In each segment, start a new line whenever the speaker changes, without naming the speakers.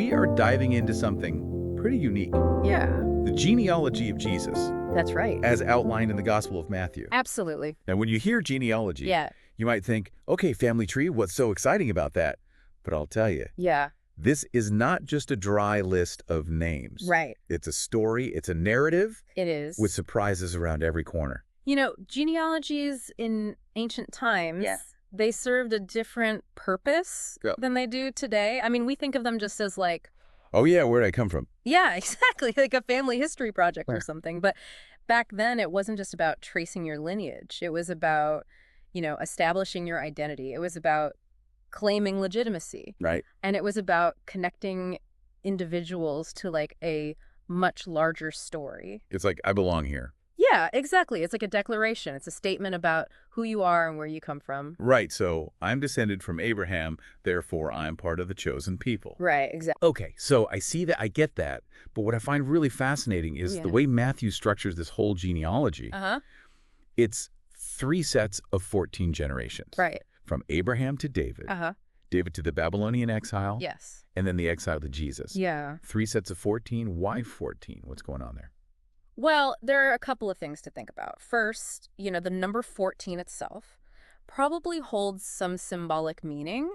we are diving into something pretty unique.
Yeah,
The genealogy of Jesus,
that's right.
as outlined in the Gospel of Matthew.
Absolutely.
Now, when you hear genealogy,
Yeah.
you might think, okay, family tree, what's so exciting about that? But I'll tell you,
Yeah.
this is not just a dry list of names.
Right.
It's a story, it's a narrative
It is.
with surprises around every corner.
You know, genealogies in ancient times, they served a different purpose than they do today. I mean, we think of them just as like,
Oh, yeah, where'd I come from?
yeah, exactly, like a family history project or something. But back then, it wasn't just about tracing your lineage. It was about, establishing your identity. It was about claiming legitimacy.
Right.
And it was about connecting individuals to like a much larger story.
It's like, I belong here.
Yeah, exactly. It's like a declaration. It's a statement about who you are and where you come from.
Right, so I'm descended from Abraham, therefore I'm part of the chosen people.
Right, exactly.
Okay, so I see that, I get that, but what I find really fascinating is the way Matthew structures this whole genealogy. It's 3 sets of 14 generations.
Right.
From Abraham to David, David to the Babylonian exile,
Yes.
and then the exile to Jesus.
Yeah.
3 sets of 14. Why 14? What's going on there?
Well, there are a couple of things to think about. First, the number 14 itself probably holds some symbolic meaning.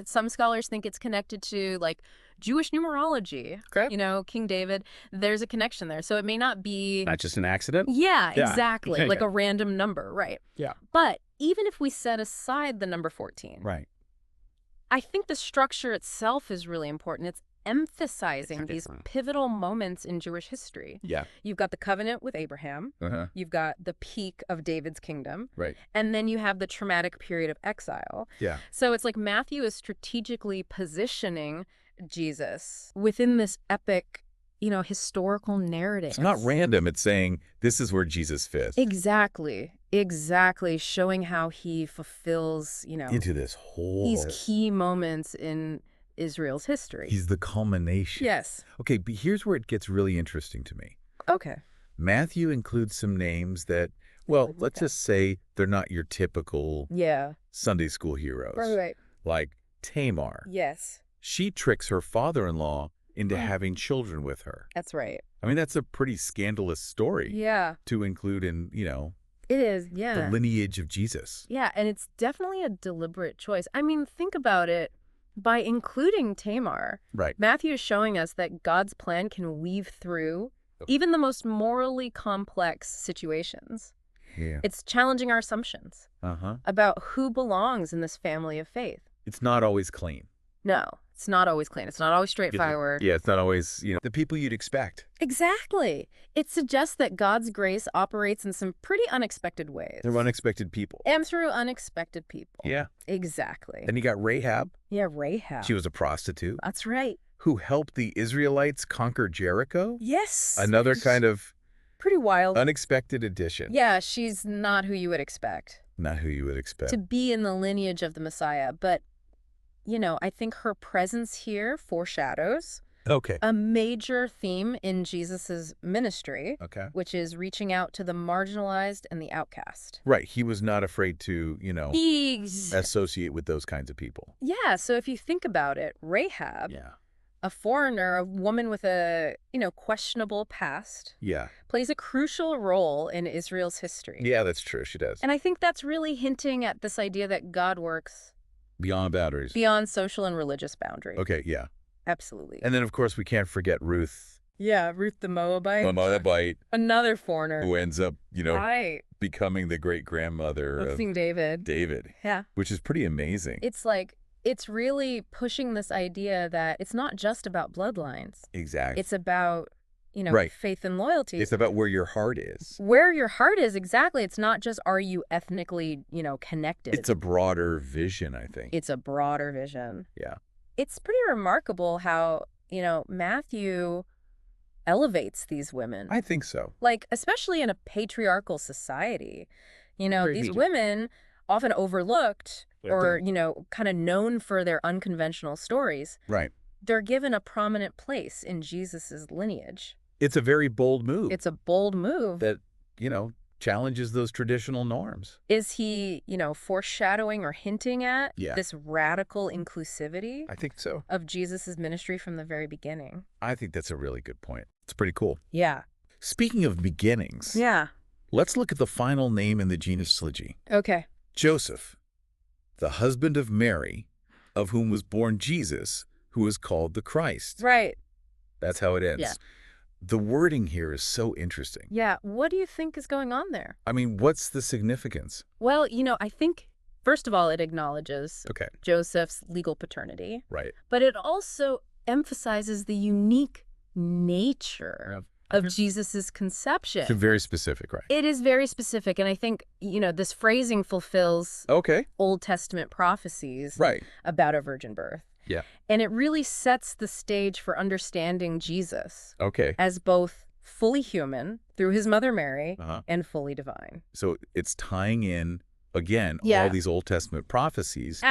Some scholars think it's connected to like Jewish numerology.
Okay.
King David, there's a connection there. So it may not be...
Not just an accident?
Yeah,
Yeah.
exactly. Like a random number, right?
Yeah.
But even if we set aside the number 14,
Right.
I think the structure itself is really important. It's emphasizing these pivotal moments in Jewish history.
Yeah.
You've got the covenant with Abraham. You've got the peak of David's kingdom.
Right.
And then you have the traumatic period of exile.
Yeah.
So it's like Matthew is strategically positioning Jesus within this epic, historical narrative.
It's not random. It's saying this is where Jesus fits.
Exactly. Exactly. Showing how he fulfills,
into this whole...
these key moments in Israel's history.
He's the culmination.
Yes.
Okay, but here's where it gets really interesting to me.
Okay.
Matthew includes some names that, well, let's just say they're not your typical Sunday school heroes.
Right.
Like Tamar.
Yes.
She tricks her father-in-law into having children with her.
That's right.
I mean, that's a pretty scandalous story to include in,
It is, yeah.
the lineage of Jesus.
Yeah, and it's definitely a deliberate choice. I mean, think about it. By including Tamar, Matthew is showing us that God's plan can weave through even the most morally complex situations.
Yeah.
It's challenging our assumptions about who belongs in this family of faith.
It's not always clean.
No, it's not always clean. It's not always straightforward.
Yeah, it's not always, the people you'd expect.
Exactly. It suggests that God's grace operates in some pretty unexpected ways.
They're unexpected people.
And through unexpected people.
Yeah.
Exactly.
Then you got Rahab.
Yeah, Rahab.
She was a prostitute.
That's right.
Who helped the Israelites conquer Jericho.
Yes.
Another kind of
pretty wild,
unexpected addition.
Yeah, she's not who you would expect.
Not who you would expect.
To be in the lineage of the Messiah. But, I think her presence here foreshadows a major theme in Jesus's ministry, which is reaching out to the marginalized and the outcast.
Right. He was not afraid to, associate with those kinds of people.
Yeah. So if you think about it, Rahab, a foreigner, a woman with a, questionable past, plays a crucial role in Israel's history.
Yeah, that's true. She does.
And I think that's really hinting at this idea that God works
beyond boundaries.
Beyond social and religious boundaries.
Okay, yeah.
Absolutely.
And then, of course, we can't forget Ruth.
Yeah, Ruth the Moabite.
The Moabite.
Another foreigner.
Who ends up, becoming the great-grandmother of
King David.
David.
Yeah.
Which is pretty amazing.
It's really pushing this idea that it's not just about bloodlines.
Exactly.
It's about, faith and loyalty.
It's about where your heart is.
Where your heart is, exactly. It's not just are you ethnically, connected.
It's a broader vision, I think.
It's a broader vision.
Yeah.
It's pretty remarkable how, Matthew elevates these women.
I think so.
Like, especially in a patriarchal society. These women, often overlooked or, kind of known for their unconventional stories.
Right.
They're given a prominent place in Jesus's lineage.
It's a very bold move.
It's a bold move.
That, challenges those traditional norms.
Is he, foreshadowing or hinting at
Yeah.
this radical inclusivity
I think so.
of Jesus' ministry from the very beginning?
I think that's a really good point. It's pretty cool.
Yeah.
Speaking of beginnings,
Yeah.
let's look at the final name in the genealogy.
Okay.
Joseph, the husband of Mary, of whom was born Jesus, who is called the Christ.
Right.
That's how it ends.
Yeah.
The wording here is so interesting.
Yeah. What do you think is going on there?
I mean, what's the significance?
Well, I think, first of all, it acknowledges Joseph's legal paternity.
Right.
But it also emphasizes the unique nature of Jesus's conception.
It's very specific, right?
It is very specific. And I think, this phrasing fulfills Old Testament prophecies about a virgin birth.
Yeah.
And it really sets the stage for understanding Jesus as both fully human through his mother Mary and fully divine.
So it's tying in, again, all these Old Testament prophecies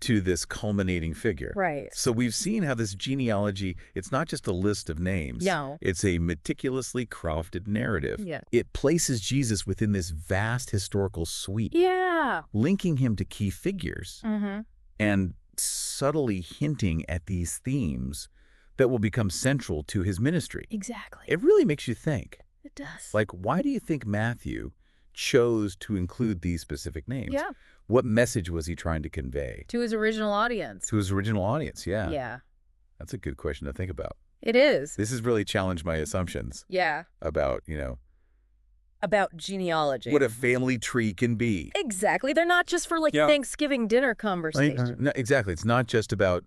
to this culminating figure.
Right.
So we've seen how this genealogy, it's not just a list of names.
No.
It's a meticulously crafted narrative.
Yeah.
It places Jesus within this vast historical suite.
Yeah.
Linking him to key figures. And subtly hinting at these themes that will become central to his ministry.
Exactly.
It really makes you think.
It does.
Like, why do you think Matthew chose to include these specific names?
Yeah.
What message was he trying to convey?
To his original audience.
To his original audience, yeah.
Yeah.
That's a good question to think about.
It is.
This has really challenged my assumptions.
Yeah.
About,
about genealogy.
what a family tree can be.
Exactly. They're not just for Thanksgiving dinner conversation.
No, exactly. It's not just about,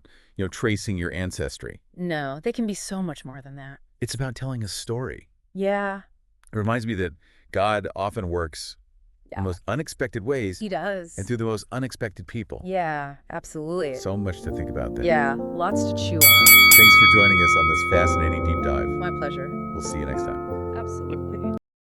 tracing your ancestry.
No, they can be so much more than that.
It's about telling a story.
Yeah.
It reminds me that God often works in the most unexpected ways.
He does.
And through the most unexpected people.
Yeah, absolutely.
So much to think about there.
Yeah, lots to chew on.
Thanks for joining us on this fascinating deep dive.
My pleasure.
We'll see you next time.
Absolutely.